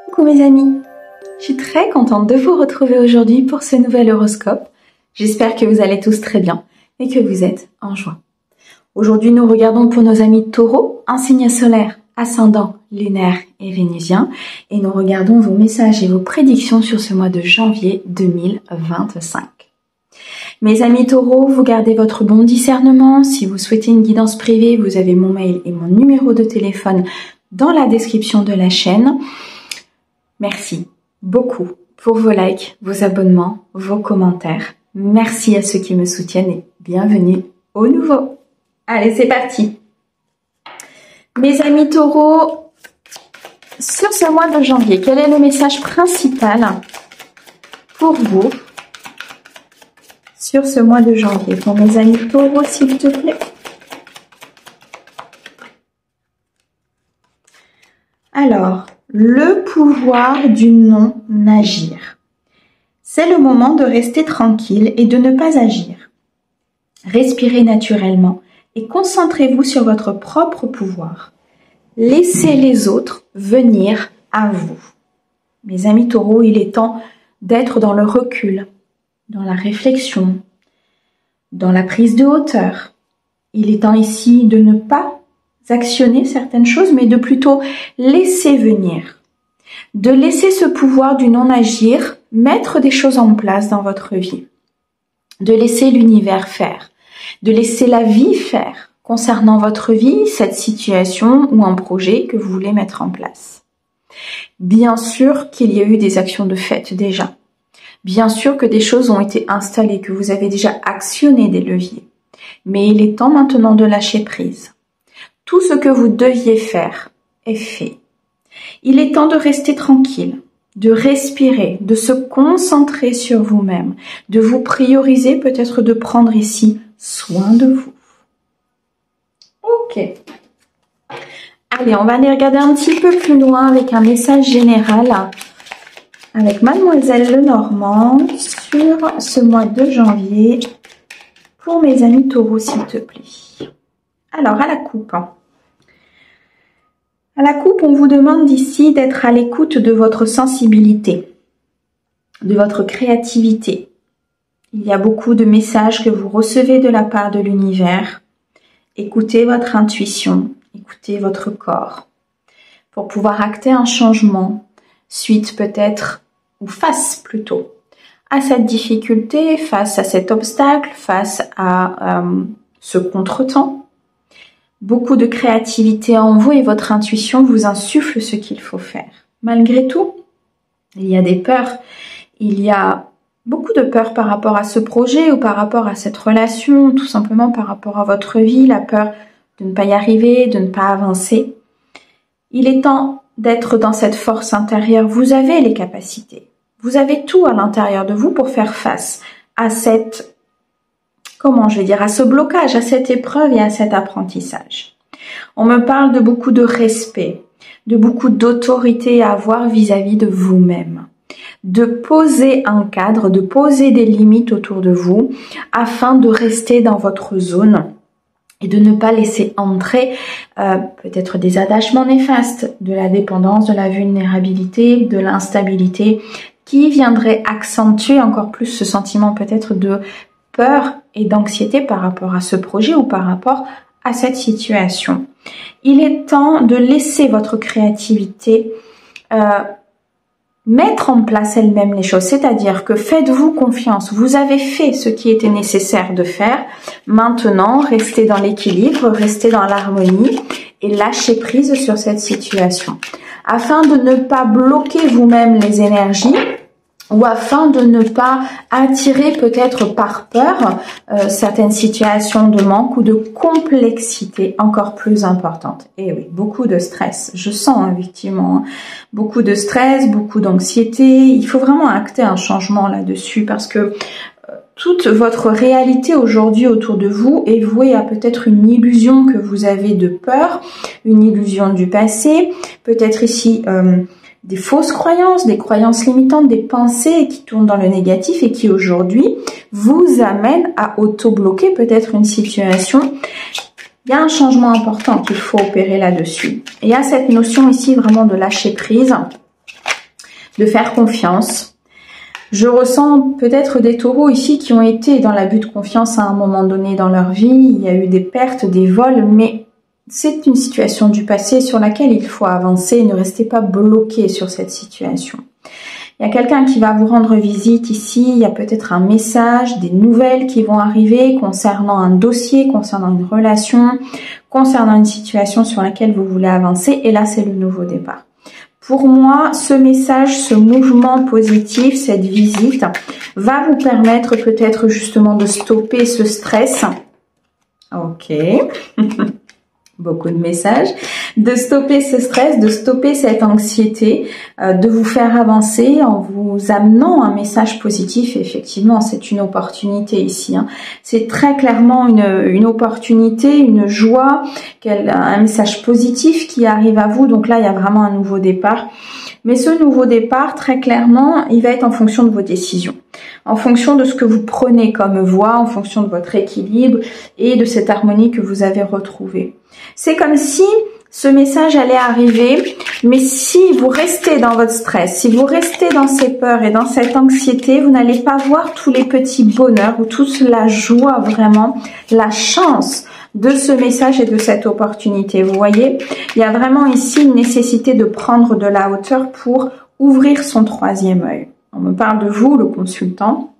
Coucou mes amis, je suis très contente de vous retrouver aujourd'hui pour ce nouvel horoscope. J'espère que vous allez tous très bien et que vous êtes en joie. Aujourd'hui, nous regardons pour nos amis taureaux, un signe solaire, ascendant, lunaire et vénusien. Et nous regardons vos messages et vos prédictions sur ce mois de janvier 2025. Mes amis taureaux, vous gardez votre bon discernement. Si vous souhaitez une guidance privée, vous avez mon mail et mon numéro de téléphone dans la description de la chaîne. Merci beaucoup pour vos likes, vos abonnements, vos commentaires. Merci à ceux qui me soutiennent et bienvenue aux nouveaux. Allez, c'est parti. Mes amis taureaux, sur ce mois de janvier, quel est le message principal pour vous sur ce mois de janvier? Pour mes amis taureaux, s'il te plaît. Alors, le pouvoir du non-agir. C'est le moment de rester tranquille et de ne pas agir. Respirez naturellement et concentrez-vous sur votre propre pouvoir. Laissez les autres venir à vous. Mes amis taureaux, il est temps d'être dans le recul, dans la réflexion, dans la prise de hauteur. Il est temps ici de ne pas actionner certaines choses, mais de plutôt laisser venir. De laisser ce pouvoir du non-agir mettre des choses en place dans votre vie. De laisser l'univers faire. De laisser la vie faire concernant votre vie, cette situation ou un projet que vous voulez mettre en place. Bien sûr qu'il y a eu des actions de fait déjà. Bien sûr que des choses ont été installées, que vous avez déjà actionné des leviers. Mais il est temps maintenant de lâcher prise. Tout ce que vous deviez faire est fait. Il est temps de rester tranquille, de respirer, de se concentrer sur vous-même, de vous prioriser, peut-être de prendre ici soin de vous. Ok. Allez, on va aller regarder un petit peu plus loin avec un message général avec Mademoiselle Lenormand sur ce mois de janvier pour mes amis taureaux, s'il te plaît. Alors, à la coupe. À la coupe, on vous demande ici d'être à l'écoute de votre sensibilité, de votre créativité. Il y a beaucoup de messages que vous recevez de la part de l'univers. Écoutez votre intuition, écoutez votre corps pour pouvoir acter un changement suite peut-être, ou face plutôt, à cette difficulté, face à cet obstacle, face à ce contretemps. Beaucoup de créativité en vous et votre intuition vous insuffle ce qu'il faut faire. Malgré tout, il y a des peurs, il y a beaucoup de peurs par rapport à ce projet ou par rapport à cette relation, tout simplement par rapport à votre vie, la peur de ne pas y arriver, de ne pas avancer. Il est temps d'être dans cette force intérieure. Vous avez les capacités, vous avez tout à l'intérieur de vous pour faire face à cette à ce blocage, à cette épreuve et à cet apprentissage. On me parle de beaucoup de respect, de beaucoup d'autorité à avoir vis-à-vis de vous-même. De poser un cadre, de poser des limites autour de vous afin de rester dans votre zone et de ne pas laisser entrer peut-être des attachements néfastes, de la dépendance, de la vulnérabilité, de l'instabilité qui viendraient accentuer encore plus ce sentiment peut-être de peur et d'anxiété par rapport à ce projet ou par rapport à cette situation. Il est temps de laisser votre créativité mettre en place elle-même les choses, c'est-à-dire que faites-vous confiance, vous avez fait ce qui était nécessaire de faire, maintenant restez dans l'équilibre, restez dans l'harmonie et lâchez prise sur cette situation, afin de ne pas bloquer vous-même les énergies, ou afin de ne pas attirer peut-être par peur certaines situations de manque ou de complexité encore plus importantes. Et oui, beaucoup de stress, je sens effectivement, beaucoup de stress, beaucoup d'anxiété. Il faut vraiment acter un changement là-dessus parce que toute votre réalité aujourd'hui autour de vous est vouée à peut-être une illusion que vous avez de peur, une illusion du passé, peut-être ici des fausses croyances, des croyances limitantes, des pensées qui tournent dans le négatif et qui aujourd'hui vous amènent à auto-bloquer peut-être une situation. Il y a un changement important qu'il faut opérer là-dessus. Et il y a cette notion ici vraiment de lâcher prise de faire confiance. Je ressens peut-être des taureaux ici qui ont été dans l'abus de confiance à un moment donné dans leur vie. Il y a eu des pertes, des vols, mais c'est une situation du passé sur laquelle il faut avancer. Ne restez pas bloqué sur cette situation. Il y a quelqu'un qui va vous rendre visite ici. Il y a peut-être un message, des nouvelles qui vont arriver concernant un dossier, concernant une relation, concernant une situation sur laquelle vous voulez avancer. Et là, c'est le nouveau départ. Pour moi, ce message, ce mouvement positif, cette visite va vous permettre peut-être justement de stopper ce stress. Ok. Beaucoup de messages. De stopper ce stress, de stopper cette anxiété, de vous faire avancer en vous amenant un message positif. Effectivement, c'est une opportunité ici. C'est très clairement une opportunité, une joie, un message positif qui arrive à vous. Donc là, il y a vraiment un nouveau départ. Mais ce nouveau départ, très clairement, il va être en fonction de vos décisions, en fonction de ce que vous prenez comme voie, en fonction de votre équilibre et de cette harmonie que vous avez retrouvée. C'est comme si ce message allait arriver, mais si vous restez dans votre stress, si vous restez dans ces peurs et dans cette anxiété, vous n'allez pas voir tous les petits bonheurs ou toute la joie vraiment, la chance de ce message et de cette opportunité. Vous voyez, il y a vraiment ici une nécessité de prendre de la hauteur pour ouvrir son troisième œil. On me parle de vous, le consultant.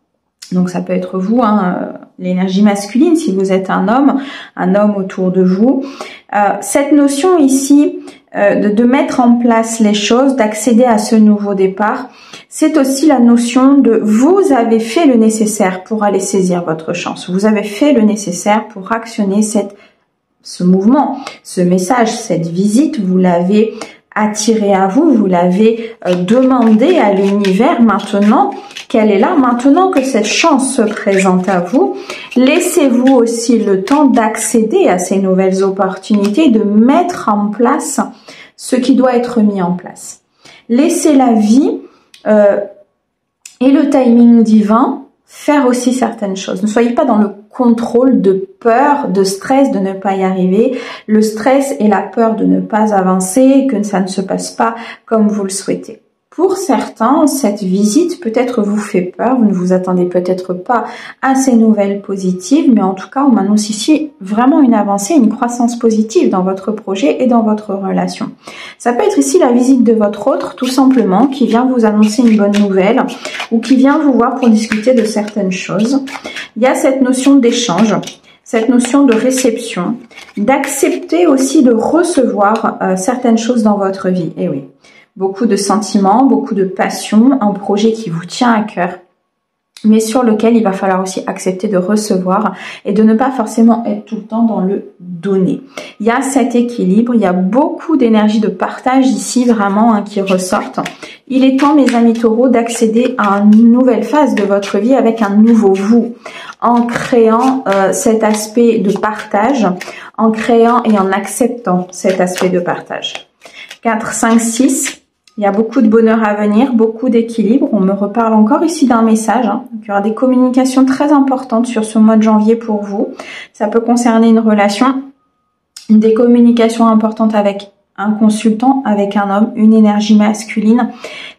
Donc ça peut être vous, l'énergie masculine, si vous êtes un homme autour de vous. Cette notion ici de mettre en place les choses, d'accéder à ce nouveau départ, c'est aussi la notion de vous avez fait le nécessaire pour aller saisir votre chance. Vous avez fait le nécessaire pour actionner ce mouvement, ce message, cette visite, vous l'avez attiré à vous, vous l'avez demandé à l'univers maintenant qu'elle est là, maintenant que cette chance se présente à vous. Laissez-vous aussi le temps d'accéder à ces nouvelles opportunités, de mettre en place ce qui doit être mis en place. Laissez la vie et le timing divin faire aussi certaines choses. Ne soyez pas dans le contrôle de peur, de stress de ne pas y arriver, le stress et la peur de ne pas avancer, que ça ne se passe pas comme vous le souhaitez. Pour certains, cette visite peut-être vous fait peur, vous ne vous attendez peut-être pas à ces nouvelles positives, mais en tout cas, on m'annonce ici vraiment une avancée, une croissance positive dans votre projet et dans votre relation. Ça peut être ici la visite de votre autre, tout simplement, qui vient vous annoncer une bonne nouvelle ou qui vient vous voir pour discuter de certaines choses. Il y a cette notion d'échange, cette notion de réception, d'accepter aussi de recevoir certaines choses dans votre vie. Et oui. Beaucoup de sentiments, beaucoup de passion, un projet qui vous tient à cœur, mais sur lequel il va falloir aussi accepter de recevoir et de ne pas forcément être tout le temps dans le donner. Il y a cet équilibre, il y a beaucoup d'énergie de partage ici vraiment qui ressortent. Il est temps, mes amis taureaux, d'accéder à une nouvelle phase de votre vie avec un nouveau vous, en créant cet aspect de partage, en créant et en acceptant cet aspect de partage. 4, 5, 6. Il y a beaucoup de bonheur à venir, beaucoup d'équilibre. On me reparle encore ici d'un message. Donc, il y aura des communications très importantes sur ce mois de janvier pour vous. Ça peut concerner une relation, des communications importantes avec un consultant, avec un homme, une énergie masculine.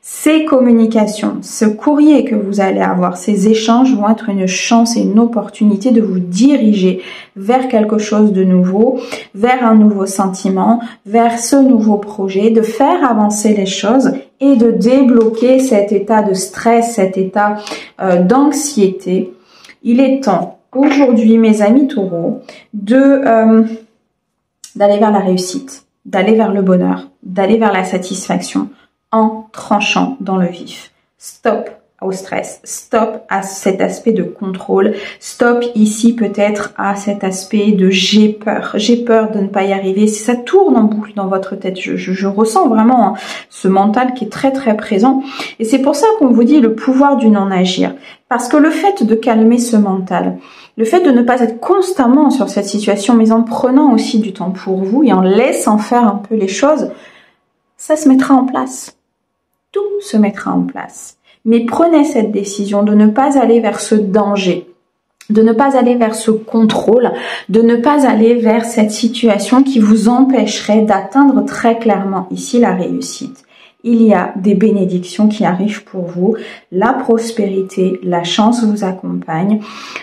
Ces communications, ce courrier que vous allez avoir, ces échanges vont être une chance et une opportunité de vous diriger vers quelque chose de nouveau, vers un nouveau sentiment, vers ce nouveau projet, de faire avancer les choses et de débloquer cet état de stress, cet état d'anxiété. Il est temps aujourd'hui, mes amis taureaux, d'aller vers la réussite, d'aller vers le bonheur, d'aller vers la satisfaction en tranchant dans le vif. Stop au stress, stop à cet aspect de contrôle, stop ici peut-être à cet aspect de j'ai peur de ne pas y arriver. Si ça tourne en boucle dans votre tête, je ressens vraiment ce mental qui est très très présent et c'est pour ça qu'on vous dit le pouvoir du non-agir. Parce que le fait de calmer ce mental, le fait de ne pas être constamment sur cette situation, mais en prenant aussi du temps pour vous et en laissant faire un peu les choses, ça se mettra en place. Tout se mettra en place. Mais prenez cette décision de ne pas aller vers ce danger, de ne pas aller vers ce contrôle, de ne pas aller vers cette situation qui vous empêcherait d'atteindre très clairement ici la réussite. il y a des bénédictions qui arrivent pour vous, la prospérité, la chance vous accompagne,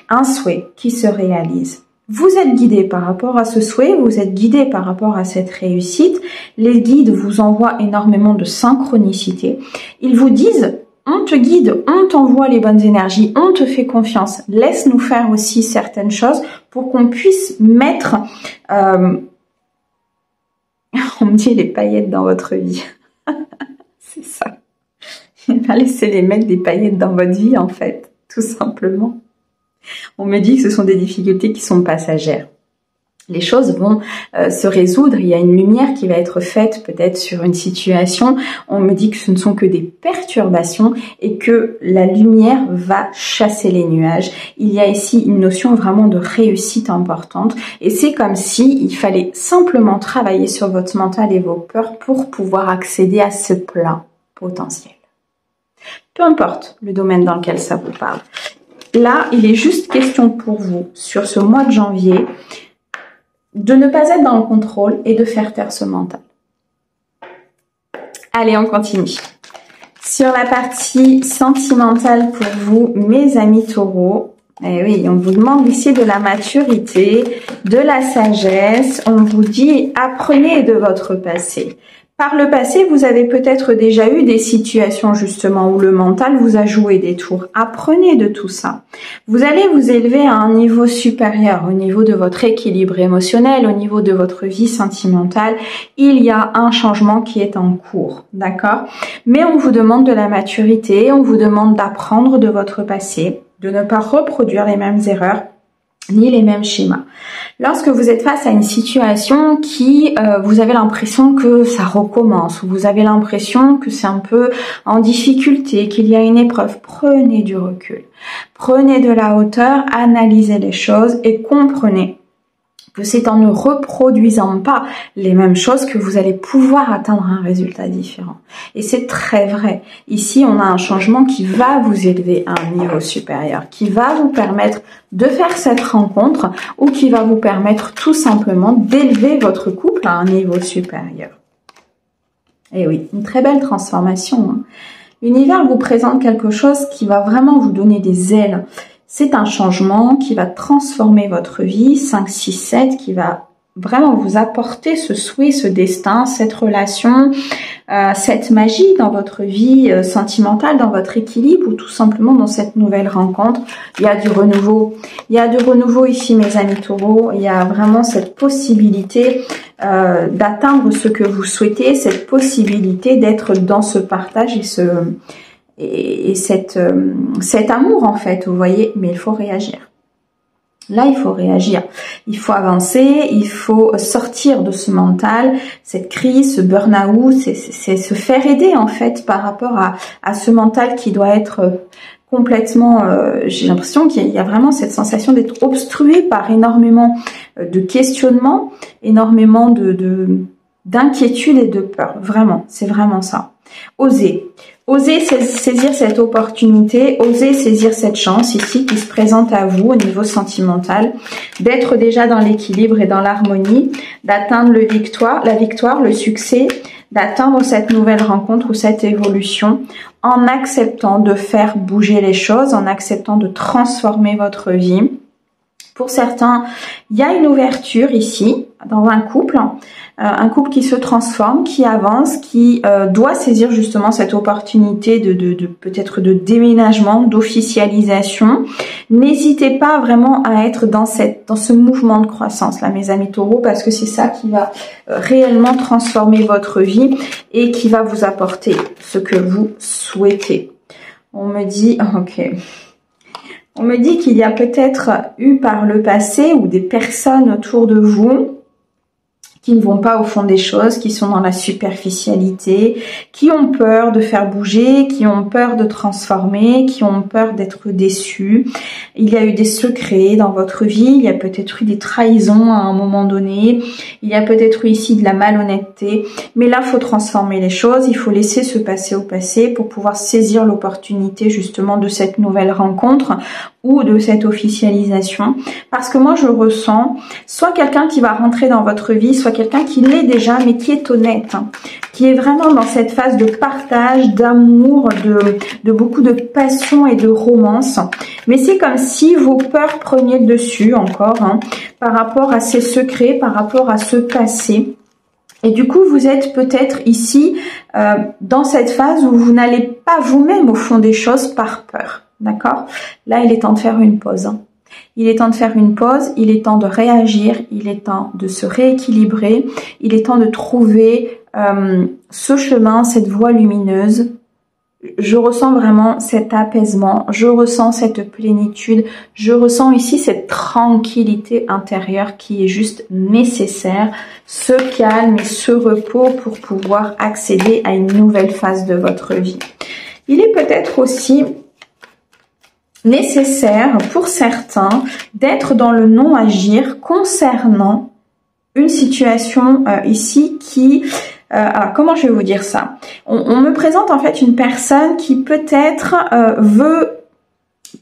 un souhait qui se réalise. Vous êtes guidé par rapport à ce souhait, vous êtes guidé par rapport à cette réussite. Les guides vous envoient énormément de synchronicité. Ils vous disent, on te guide, on t'envoie les bonnes énergies, on te fait confiance. Laisse-nous faire aussi certaines choses pour qu'on puisse mettre, on me dit les paillettes dans votre vie. C'est ça. Laissez-les mettre des paillettes dans votre vie en fait, tout simplement. On me dit que ce sont des difficultés qui sont passagères. Les choses vont se résoudre, il y a une lumière qui va être faite peut-être sur une situation. On me dit que ce ne sont que des perturbations et que la lumière va chasser les nuages. Il y a ici une notion vraiment de réussite importante et c'est comme si il fallait simplement travailler sur votre mental et vos peurs pour pouvoir accéder à ce plein potentiel. Peu importe le domaine dans lequel ça vous parle. Là, il est juste question pour vous, sur ce mois de janvier, de ne pas être dans le contrôle et de faire taire ce mental. Allez, on continue. Sur la partie sentimentale pour vous, mes amis taureaux, eh oui, on vous demande ici de la maturité, de la sagesse. On vous dit, apprenez de votre passé. Par le passé, vous avez peut-être déjà eu des situations justement où le mental vous a joué des tours. Apprenez de tout ça. Vous allez vous élever à un niveau supérieur, au niveau de votre équilibre émotionnel, au niveau de votre vie sentimentale. Il y a un changement qui est en cours, d'accord? Mais on vous demande de la maturité, on vous demande d'apprendre de votre passé, de ne pas reproduire les mêmes erreurs, ni les mêmes schémas. Lorsque vous êtes face à une situation qui, vous avez l'impression que ça recommence, ou vous avez l'impression que c'est un peu en difficulté, qu'il y a une épreuve, prenez du recul. Prenez de la hauteur, analysez les choses et comprenez que c'est en ne reproduisant pas les mêmes choses que vous allez pouvoir atteindre un résultat différent. Et c'est très vrai. Ici, on a un changement qui va vous élever à un niveau supérieur, qui va vous permettre de faire cette rencontre ou qui va vous permettre tout simplement d'élever votre couple à un niveau supérieur. Et oui, une très belle transformation, hein. L'univers vous présente quelque chose qui va vraiment vous donner des ailes. C'est un changement qui va transformer votre vie, 5, 6, 7, qui va vraiment vous apporter ce souhait, ce destin, cette relation, cette magie dans votre vie sentimentale, dans votre équilibre ou tout simplement dans cette nouvelle rencontre. Il y a du renouveau. Il y a du renouveau ici, mes amis taureaux. Il y a vraiment cette possibilité d'atteindre ce que vous souhaitez, cette possibilité d'être dans ce partage et cet amour en fait, vous voyez, mais il faut réagir. Là, il faut réagir, il faut avancer, il faut sortir de ce mental, cette crise, ce burn-out, c'est se faire aider en fait par rapport à ce mental qui doit être complètement, j'ai l'impression qu'il y a vraiment cette sensation d'être obstrué par énormément de questionnements, énormément d'inquiétude et de peur, vraiment, c'est vraiment ça. Osez saisir cette opportunité, osez saisir cette chance ici qui se présente à vous au niveau sentimental, d'être déjà dans l'équilibre et dans l'harmonie, d'atteindre la victoire, le succès, d'atteindre cette nouvelle rencontre ou cette évolution en acceptant de faire bouger les choses, en acceptant de transformer votre vie. Pour certains, il y a une ouverture ici dans un couple qui se transforme, qui avance, qui doit saisir justement cette opportunité de peut-être de déménagement, d'officialisation. N'hésitez pas vraiment à être dans ce mouvement de croissance là, mes amis taureaux, parce que c'est ça qui va réellement transformer votre vie et qui va vous apporter ce que vous souhaitez. On me dit, ok. On me dit qu'il y a peut-être eu par le passé ou des personnes autour de vous qui ne vont pas au fond des choses, qui sont dans la superficialité, qui ont peur de faire bouger, qui ont peur de transformer, qui ont peur d'être déçus. Il y a eu des secrets dans votre vie, il y a peut-être eu des trahisons à un moment donné, il y a peut-être eu ici de la malhonnêteté, mais là, il faut transformer les choses, il faut laisser se passer au passé pour pouvoir saisir l'opportunité justement de cette nouvelle rencontre ou de cette officialisation, parce que moi je ressens soit quelqu'un qui va rentrer dans votre vie, soit quelqu'un qui l'est déjà mais qui est honnête, hein, qui est vraiment dans cette phase de partage, d'amour, de beaucoup de passion et de romance. Mais c'est comme si vos peurs prenaient le dessus encore, hein, par rapport à ces secrets, par rapport à ce passé. Et du coup, vous êtes peut-être ici dans cette phase où vous n'allez pas vous-même au fond des choses par peur. D'accord? Là, il est temps de faire une pause. Hein. Il est temps de faire une pause, il est temps de réagir, il est temps de se rééquilibrer, il est temps de trouver ce chemin, cette voie lumineuse. Je ressens vraiment cet apaisement, je ressens cette plénitude, je ressens ici cette tranquillité intérieure qui est juste nécessaire, ce calme et ce repos pour pouvoir accéder à une nouvelle phase de votre vie. Il est peut-être aussi nécessaire pour certains d'être dans le non-agir concernant une situation ici qui... alors comment je vais vous dire ça? On me présente en fait une personne qui peut-être veut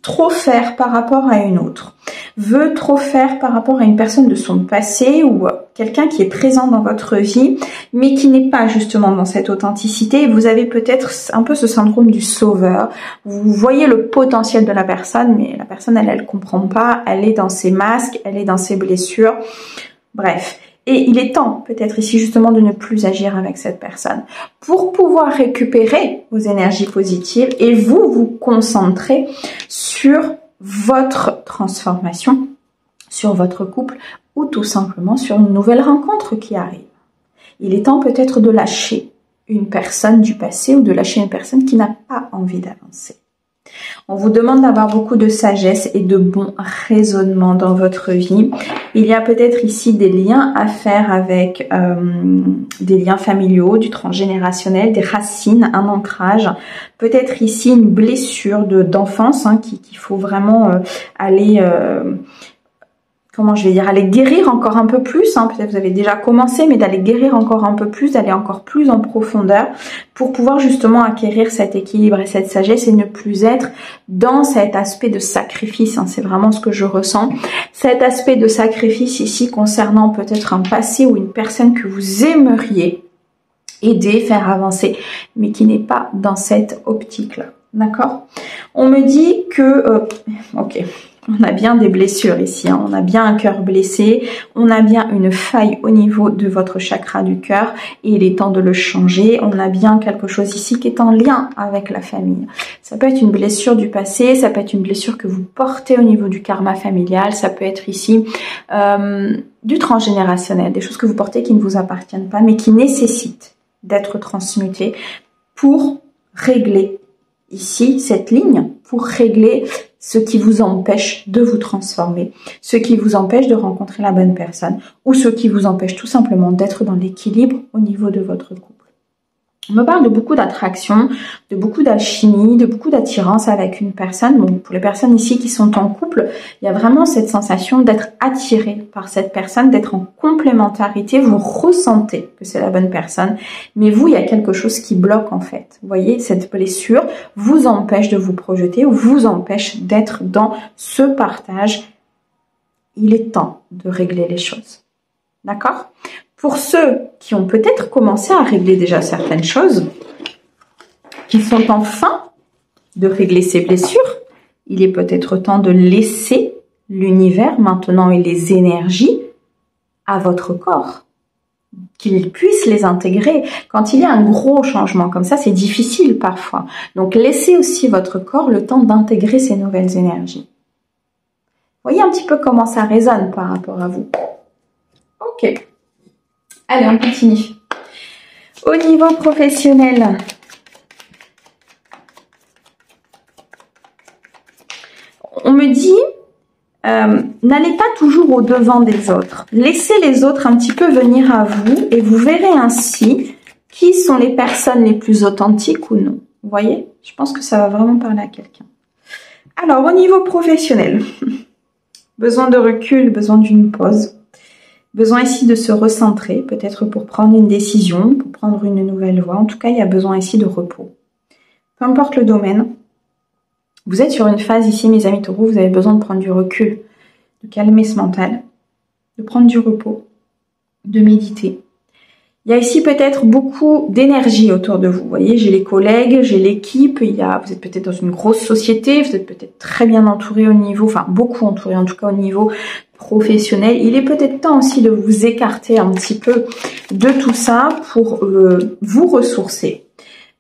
trop faire par rapport à une autre, veut trop faire par rapport à une personne de son passé ou quelqu'un qui est présent dans votre vie, mais qui n'est pas justement dans cette authenticité. Vous avez peut-être un peu ce syndrome du sauveur. Vous voyez le potentiel de la personne, mais la personne, elle comprend pas. Elle est dans ses masques, elle est dans ses blessures. Bref. Et il est temps, peut-être ici justement, de ne plus agir avec cette personne pour pouvoir récupérer vos énergies positives et vous concentrer sur votre transformation, sur votre couple ou tout simplement sur une nouvelle rencontre qui arrive. Il est temps peut-être de lâcher une personne du passé ou de lâcher une personne qui n'a pas envie d'avancer. On vous demande d'avoir beaucoup de sagesse et de bon raisonnement dans votre vie. Il y a peut-être ici des liens à faire avec des liens familiaux, du transgénérationnel, des racines, un ancrage. Peut-être ici une blessure d'enfance hein, qu'il faut vraiment aller... comment je vais dire, aller guérir encore un peu plus, hein. Peut-être vous avez déjà commencé, mais d'aller guérir encore un peu plus, d'aller encore plus en profondeur pour pouvoir justement acquérir cet équilibre et cette sagesse et ne plus être dans cet aspect de sacrifice, hein. C'est vraiment ce que je ressens. Cet aspect de sacrifice ici concernant peut-être un passé ou une personne que vous aimeriez aider, faire avancer, mais qui n'est pas dans cette optique-là. D'accord? On me dit que... ok. On a bien des blessures ici, hein. On a bien un cœur blessé, on a bien une faille au niveau de votre chakra du cœur et il est temps de le changer. On a bien quelque chose ici qui est en lien avec la famille. Ça peut être une blessure du passé, ça peut être une blessure que vous portez au niveau du karma familial, ça peut être ici du transgénérationnel, des choses que vous portez qui ne vous appartiennent pas mais qui nécessitent d'être transmutées pour régler ici cette ligne, pour régler ce qui vous empêche de vous transformer, ce qui vous empêche de rencontrer la bonne personne ou ce qui vous empêche tout simplement d'être dans l'équilibre au niveau de votre couple. On me parle de beaucoup d'attraction, de beaucoup d'alchimie, de beaucoup d'attirance avec une personne. Bon, pour les personnes ici qui sont en couple, il y a vraiment cette sensation d'être attiré par cette personne, d'être en complémentarité. Vous ressentez que c'est la bonne personne, mais vous, il y a quelque chose qui bloque en fait. Vous voyez, cette blessure vous empêche de vous projeter ou vous empêche d'être dans ce partage. Il est temps de régler les choses. D'accord ? Pour ceux qui ont peut-être commencé à régler déjà certaines choses, qui sont en fin de régler ces blessures, il est peut-être temps de laisser l'univers maintenant et les énergies à votre corps, qu'il puisse les intégrer. Quand il y a un gros changement comme ça, c'est difficile parfois. Donc laissez aussi votre corps le temps d'intégrer ces nouvelles énergies. Voyez un petit peu comment ça résonne par rapport à vous. Ok. Allez, on continue. Au niveau professionnel, on me dit, n'allez pas toujours au devant des autres. Laissez les autres un petit peu venir à vous et vous verrez ainsi qui sont les personnes les plus authentiques ou non. Vous voyez? Je pense que ça va vraiment parler à quelqu'un. Alors, au niveau professionnel, besoin de recul, besoin d'une pause. Besoin ici de se recentrer, peut-être pour prendre une décision, pour prendre une nouvelle voie. En tout cas, il y a besoin ici de repos. Peu importe le domaine, Vous êtes sur une phase ici, mes amis taureaux, vous avez besoin de prendre du recul, de calmer ce mental, de prendre du repos, de méditer. Il y a ici peut-être beaucoup d'énergie autour de vous. Vous voyez, j'ai les collègues, j'ai l'équipe, vous êtes peut-être dans une grosse société, vous êtes peut-être très bien entouré au niveau, enfin beaucoup entouré en tout cas au niveau professionnel. Il est peut-être temps aussi de vous écarter un petit peu de tout ça pour vous ressourcer.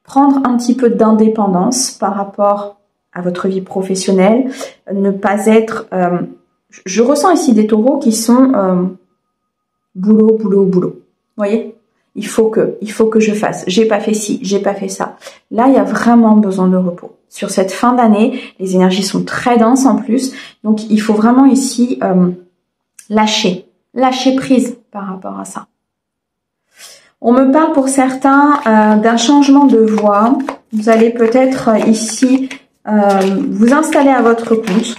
Prendre un petit peu d'indépendance par rapport à votre vie professionnelle. Ne pas être... je ressens ici des taureaux qui sont boulot, boulot, boulot. Vous voyez ? Il faut que je fasse. J'ai pas fait ci, j'ai pas fait ça. Là, il y a vraiment besoin de repos. Sur cette fin d'année, les énergies sont très denses en plus. Donc, il faut vraiment ici lâcher prise par rapport à ça. On me parle pour certains d'un changement de voie. Vous allez peut-être ici vous installer à votre compte.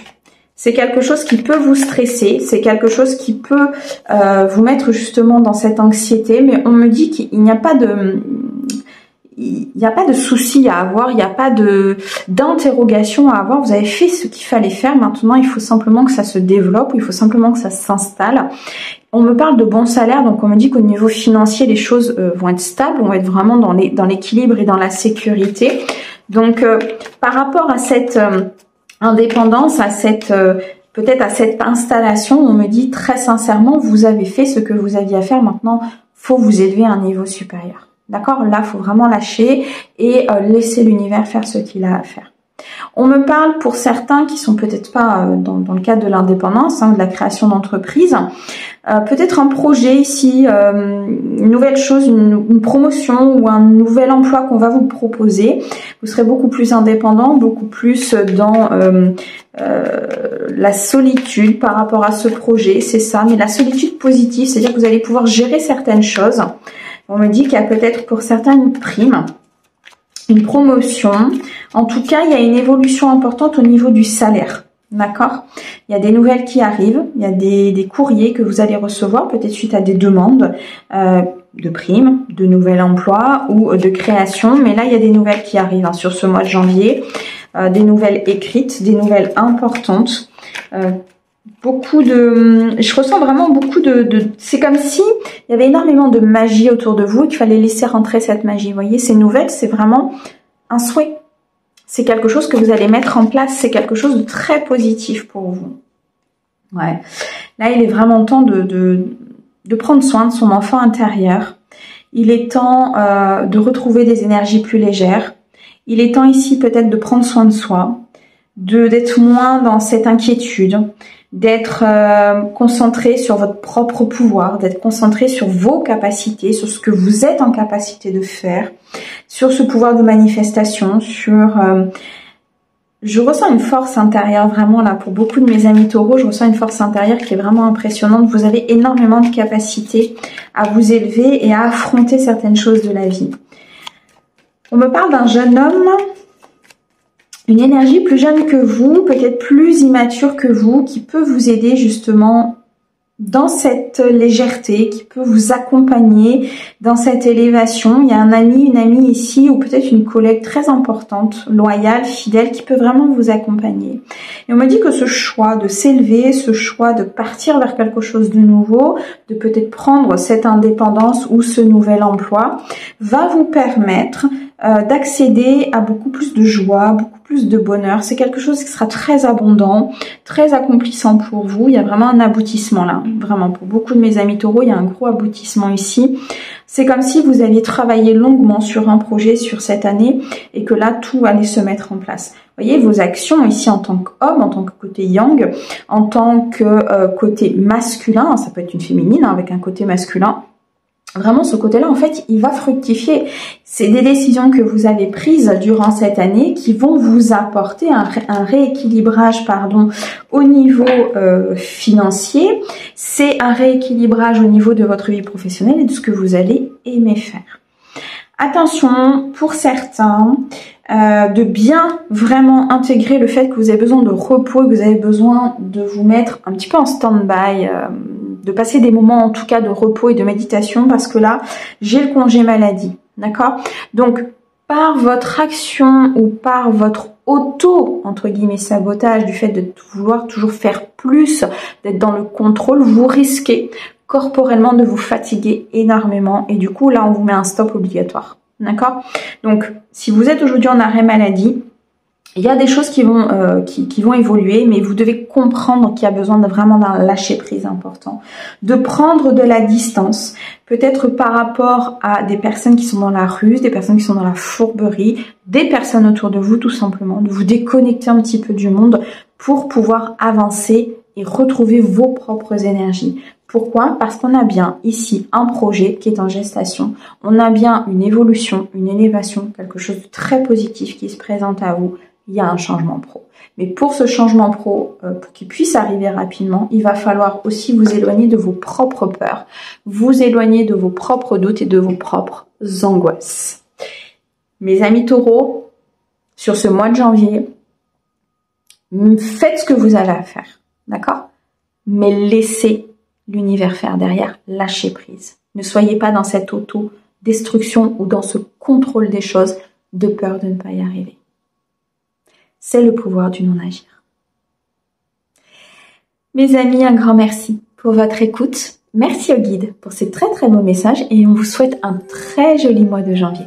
C'est quelque chose qui peut vous stresser, c'est quelque chose qui peut vous mettre justement dans cette anxiété, mais on me dit qu'il n'y a pas de souci à avoir, il n'y a pas d'interrogation à avoir. Vous avez fait ce qu'il fallait faire, maintenant il faut simplement que ça se développe, il faut simplement que ça s'installe. On me parle de bons salaires, donc on me dit qu'au niveau financier, les choses vont être stables, on va être vraiment dans l'équilibre et dans la sécurité. Donc par rapport à cette indépendance, à cette peut-être à cette installation, on me dit très sincèrement, vous avez fait ce que vous aviez à faire, maintenant faut vous élever à un niveau supérieur. D'accord? Là, faut vraiment lâcher et laisser l'univers faire ce qu'il a à faire. On me parle pour certains qui sont peut-être pas dans le cadre de l'indépendance, de la création d'entreprise, peut-être un projet ici, une nouvelle chose, une promotion ou un nouvel emploi qu'on va vous proposer. Vous serez beaucoup plus indépendant, beaucoup plus dans la solitude par rapport à ce projet, c'est ça, mais la solitude positive, c'est-à-dire que vous allez pouvoir gérer certaines choses. On me dit qu'il y a peut-être pour certains une prime, une promotion. En tout cas, il y a une évolution importante au niveau du salaire. D'accord? Il y a des nouvelles qui arrivent, il y a des courriers que vous allez recevoir, peut-être suite à des demandes de primes, de nouvel emploi ou de création. Mais là, il y a des nouvelles qui arrivent sur ce mois de janvier, des nouvelles écrites, des nouvelles importantes. Je ressens vraiment beaucoup c'est comme si il y avait énormément de magie autour de vous et qu'il fallait laisser rentrer cette magie. Vous voyez, ces nouvelles, c'est vraiment un souhait. C'est quelque chose que vous allez mettre en place. C'est quelque chose de très positif pour vous. Ouais. Là, il est vraiment temps de prendre soin de son enfant intérieur. Il est temps de retrouver des énergies plus légères. Il est temps ici peut-être de prendre soin de soi, d'être moins dans cette inquiétude, d'être concentré sur votre propre pouvoir, d'être concentré sur vos capacités, sur ce que vous êtes en capacité de faire, sur ce pouvoir de manifestation, je ressens une force intérieure vraiment là pour beaucoup de mes amis taureaux, je ressens une force intérieure qui est vraiment impressionnante. Vous avez énormément de capacités à vous élever et à affronter certaines choses de la vie. On me parle d'un jeune homme, une énergie plus jeune que vous, peut-être plus immature que vous, qui peut vous aider justement dans cette légèreté, qui peut vous accompagner dans cette élévation. Il y a un ami, une amie ici, ou peut-être une collègue très importante, loyale, fidèle, qui peut vraiment vous accompagner. Et on me dit que ce choix de s'élever, ce choix de partir vers quelque chose de nouveau, de peut-être prendre cette indépendance ou ce nouvel emploi, va vous permettre d'accéder à beaucoup plus de joie, beaucoup plus de bonheur. C'est quelque chose qui sera très abondant, très accomplissant pour vous. Il y a vraiment un aboutissement là. Vraiment, pour beaucoup de mes amis taureaux, il y a un gros aboutissement ici. C'est comme si vous alliez travailler longuement sur un projet sur cette année et que là, tout allait se mettre en place. Vous voyez, vos actions ici en tant qu'homme, en tant que côté yang, en tant que côté masculin, ça peut être une féminine avec un côté masculin. Vraiment, ce côté-là, en fait, il va fructifier. C'est des décisions que vous avez prises durant cette année qui vont vous apporter un rééquilibrage, au niveau financier. C'est un rééquilibrage au niveau de votre vie professionnelle et de ce que vous allez aimer faire. Attention, pour certains, de bien vraiment intégrer le fait que vous avez besoin de repos, que vous avez besoin de vous mettre un petit peu en stand-by, de passer des moments en tout cas de repos et de méditation, parce que là, j'ai le congé maladie, d'accord? Donc, par votre action ou par votre entre guillemets, sabotage, du fait de vouloir toujours faire plus, d'être dans le contrôle, vous risquez corporellement de vous fatiguer énormément. Et du coup, là, on vous met un stop obligatoire. D'accord? Donc, si vous êtes aujourd'hui en arrêt maladie, il y a des choses qui vont évoluer, mais vous devez comprendre qu'il y a besoin vraiment d'un lâcher-prise important, de prendre de la distance, peut-être par rapport à des personnes qui sont dans la ruse, des personnes qui sont dans la fourberie, des personnes autour de vous tout simplement, de vous déconnecter un petit peu du monde pour pouvoir avancer et retrouver vos propres énergies. Pourquoi? Parce qu'on a bien ici un projet qui est en gestation, on a bien une évolution, une élévation, quelque chose de très positif qui se présente à vous. Il y a un changement pro. Mais pour ce changement pro, pour qu'il puisse arriver rapidement, il va falloir aussi vous éloigner de vos propres peurs, vous éloigner de vos propres doutes et de vos propres angoisses. Mes amis taureaux, sur ce mois de janvier, faites ce que vous avez à faire, d'accord? Mais laissez l'univers faire derrière, lâchez prise. Ne soyez pas dans cette auto-destruction ou dans ce contrôle des choses de peur de ne pas y arriver. C'est le pouvoir du non-agir. Mes amis, un grand merci pour votre écoute. Merci au guide pour ces très très beaux messages et on vous souhaite un très joli mois de janvier.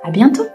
À bientôt!